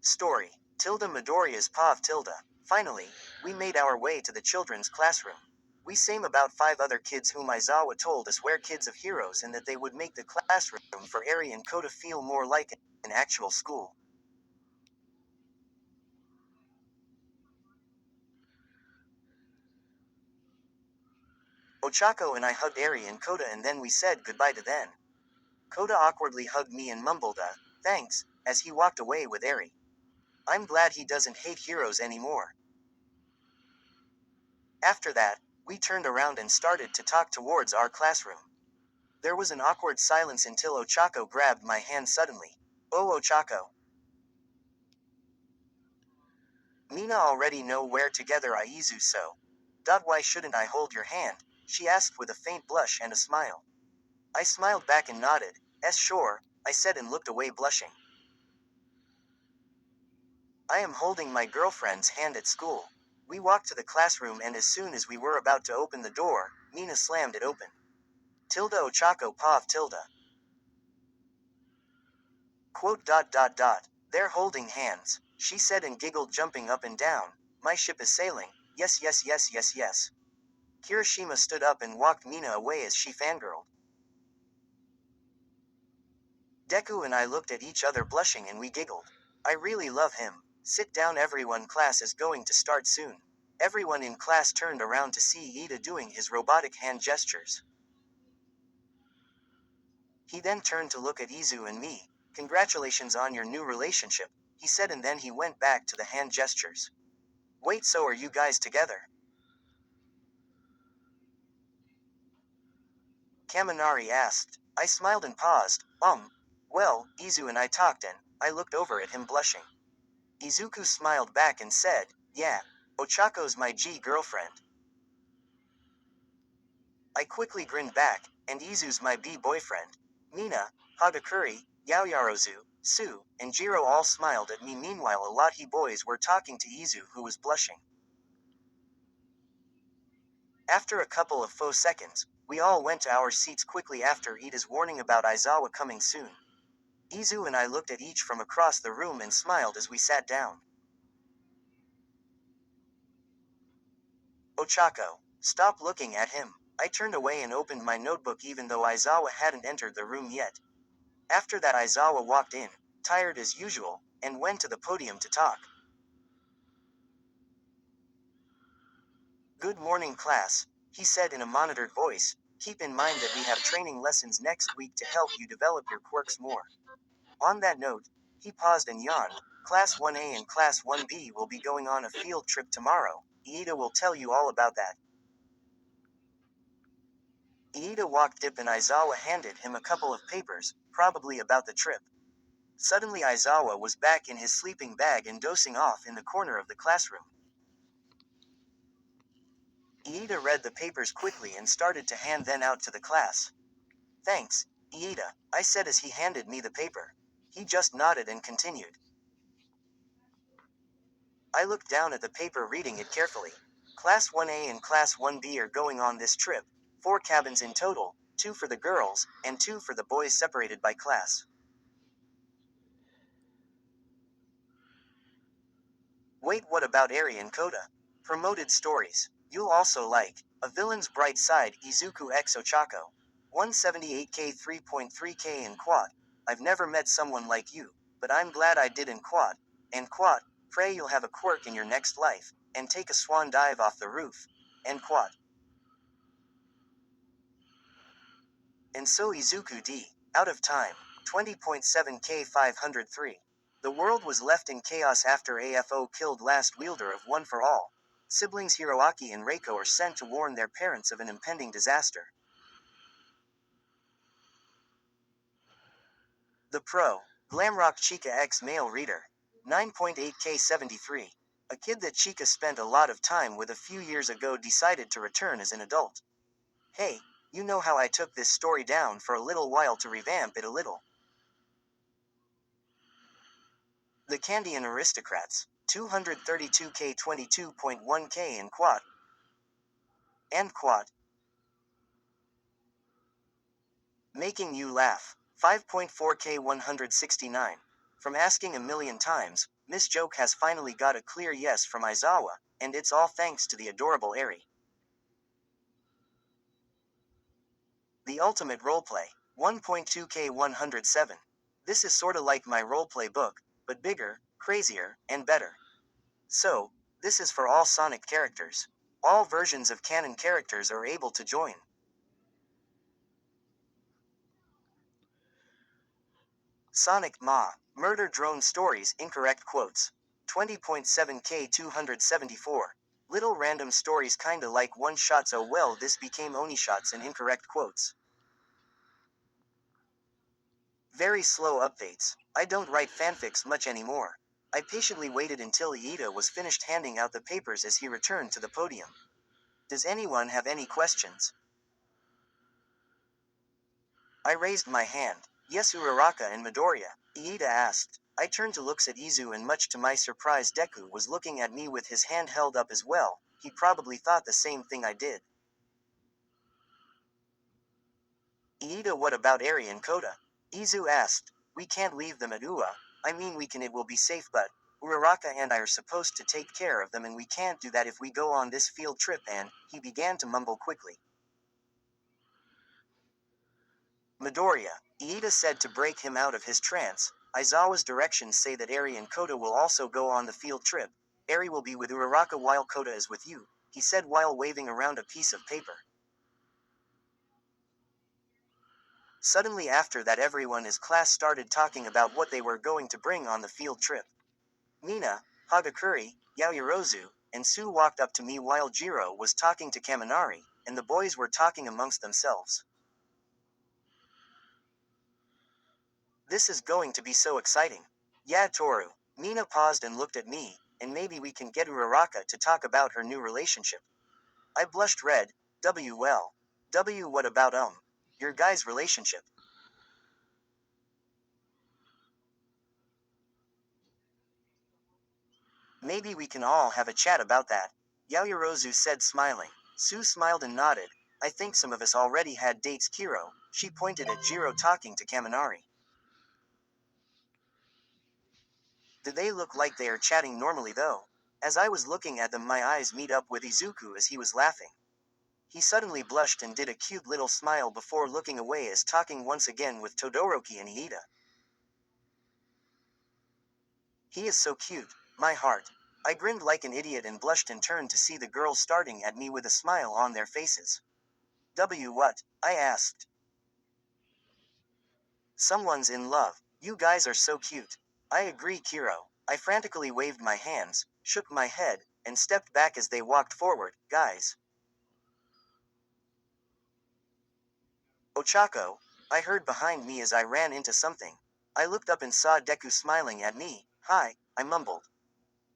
Story. Tilda Midoriya's Pav Tilda. Finally, we made our way to the children's classroom. We same about 5 other kids whom Izawa told us were kids of heroes and that they would make the classroom for Eri and Kota feel more like an actual school. Ochako and I hugged Eri and Kota and then we said goodbye to them. Kota awkwardly hugged me and mumbled thanks, as he walked away with Eri. I'm glad he doesn't hate heroes anymore. After that, we turned around and started to talk towards our classroom. There was an awkward silence until Ochako grabbed my hand suddenly. Oh Ochako. Mina already know we're together Aizu so. Why shouldn't I hold your hand? She asked with a faint blush and a smile. I smiled back and nodded. Sure, I said and looked away blushing. I am holding my girlfriend's hand at school. We walked to the classroom and as soon as we were about to open the door, Mina slammed it open. Tilda Ochako Pav Tilda. Quote. They're holding hands, she said and giggled jumping up and down. My ship is sailing. Yes yes yes yes yes. Kirishima stood up and walked Mina away as she fangirled. Deku and I looked at each other blushing and we giggled. I really love him. Sit down everyone, class is going to start soon. Everyone in class turned around to see Ida doing his robotic hand gestures. He then turned to look at Izu and me. Congratulations on your new relationship, he said and then he went back to the hand gestures. Wait, so are you guys together? Kaminari asked. I smiled and paused. Well, Izu and I talked and I looked over at him blushing. Izuku smiled back and said, yeah, Ochako's my G-girlfriend. I quickly grinned back, and Izu's my B-boyfriend. Mina, Hagakuri, Yaoyarozu, Su, and Jiro all smiled at me. Meanwhile a lot of boys were talking to Izu who was blushing. After a couple of faux seconds, we all went to our seats quickly after Ida's warning about Aizawa coming soon. Izu and I looked at each from across the room and smiled as we sat down. Ochako, stop looking at him. I turned away and opened my notebook even though Aizawa hadn't entered the room yet. After that Aizawa walked in, tired as usual, and went to the podium to talk. Good morning class, he said in a monitored voice. Keep in mind that we have training lessons next week to help you develop your quirks more. On that note, he paused and yawned. Class 1A and Class 1B will be going on a field trip tomorrow. Iida will tell you all about that. Iida walked up and Aizawa handed him a couple of papers, probably about the trip. Suddenly Aizawa was back in his sleeping bag and dozing off in the corner of the classroom. Iida read the papers quickly and started to hand them out to the class. Thanks, Iida, I said as he handed me the paper. He just nodded and continued. I looked down at the paper reading it carefully. Class 1A and Class 1B are going on this trip. 4 cabins in total, 2 for the girls, and 2 for the boys separated by class. Wait, what about Eri and Kota? Promoted stories. You'll also like A Villain's Bright Side, Izuku x Ochako. 178k 3.3k in quad. I've never met someone like you, but I'm glad I did in quad. And quad, pray you'll have a quirk in your next life, and take a swan dive off the roof. And quad. And so Izuku D. Out of time. 20.7k 503. The world was left in chaos after AFO killed last wielder of One for All. Siblings Hiroaki and Reiko are sent to warn their parents of an impending disaster. The Pro. Glamrock Chica X Male Reader. 9.8k 73. A kid that Chica spent a lot of time with a few years ago decided to return as an adult. Hey, you know how I took this story down for a little while to revamp it a little. The Candian Aristocrats. 232k 22.1k in quad. And quad. Making You Laugh. 5.4k 169. From asking a million times, Miss Joke has finally got a clear yes from Izawa, and it's all thanks to the adorable Eri. The ultimate roleplay. 1.2K 107. This is sorta like my roleplay book, but bigger, crazier, and better. So, this is for all Sonic characters. All versions of canon characters are able to join. Sonic Ma, Murder Drone Stories Incorrect Quotes. 20.7K 274. Little random stories kinda like one shots. Oh well, this became Oni shots and incorrect quotes. Very slow updates. I don't write fanfics much anymore. I patiently waited until Iida was finished handing out the papers as he returned to the podium. Does anyone have any questions? I raised my hand. Yes, Uraraka and Midoriya. Iida asked. I turned to look at Izu, and much to my surprise Deku was looking at me with his hand held up as well. He probably thought the same thing I did. Iida, what about Eri and Kota? Izu asked. We can't leave them at Ua. I mean we can, it will be safe, but Uraraka and I are supposed to take care of them, and we can't do that if we go on this field trip, and he began to mumble quickly. Midoriya, Iida said to break him out of his trance. Aizawa's directions say that Eri and Kota will also go on the field trip. Eri will be with Uraraka while Kota is with you, he said while waving around a piece of paper. Suddenly after that everyone in his class started talking about what they were going to bring on the field trip. Mina, Hagakure, Yaoyorozu, and Sue walked up to me while Jiro was talking to Kaminari, and the boys were talking amongst themselves. This is going to be so exciting. Yeah, Toru. Mina paused and looked at me, and maybe we can get Uraraka to talk about her new relationship. I blushed red. Well. What about your guys' relationship? Maybe we can all have a chat about that. Yaoyorozu said smiling. Sue smiled and nodded. I think some of us already had dates, Kiro. She pointed at Jiro talking to Kaminari. Do they look like they are chatting normally though? As I was looking at them, my eyes meet up with Izuku as he was laughing. He suddenly blushed and did a cute little smile before looking away as talking once again with Todoroki and Iida. He is so cute, my heart. I grinned like an idiot and blushed and turned to see the girls starting at me with a smile on their faces. What? I asked. Someone's in love. You guys are so cute. I agree, Kiro. I frantically waved my hands, shook my head, and stepped back as they walked forward. Guys. Ochako, I heard behind me as I ran into something. I looked up and saw Deku smiling at me. Hi, I mumbled.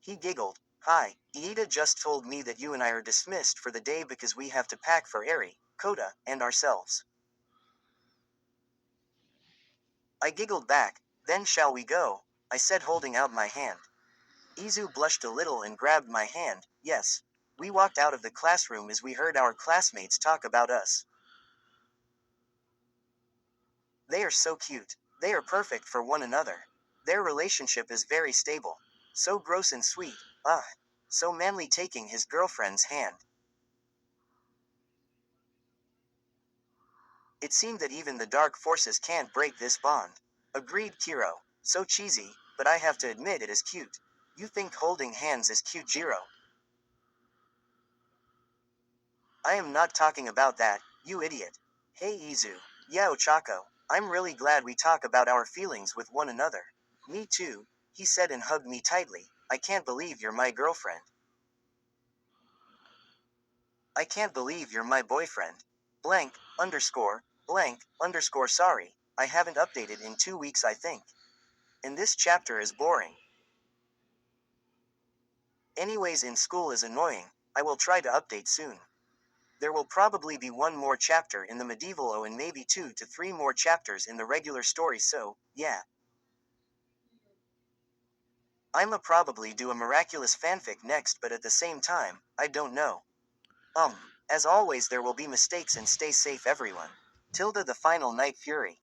He giggled. Hi, Iida just told me that you and I are dismissed for the day because we have to pack for Eri, Kota, and ourselves. I giggled back. Then shall we go? I said holding out my hand. Izu blushed a little and grabbed my hand. Yes. We walked out of the classroom as we heard our classmates talk about us. They are so cute. They are perfect for one another. Their relationship is very stable. So gross and sweet. Ah. So manly taking his girlfriend's hand. It seemed that even the dark forces can't break this bond. Agreed, Kiro. So cheesy, but I have to admit it is cute. You think holding hands is cute, Jiro? I am not talking about that, you idiot. Hey Izu. Yeah, Ochako. I'm really glad we talk about our feelings with one another. Me too, he said and hugged me tightly. I can't believe you're my girlfriend. I can't believe you're my boyfriend. Blank underscore sorry. I haven't updated in 2 weeks, I think. And this chapter is boring. Anyways, in school is annoying. I will try to update soon. There will probably be one more chapter in the medieval O and maybe 2 to 3 more chapters in the regular story, so, yeah. I'ma probably do a miraculous fanfic next, but at the same time, I don't know. As always there will be mistakes, and stay safe everyone. Tilda the Final Night Fury.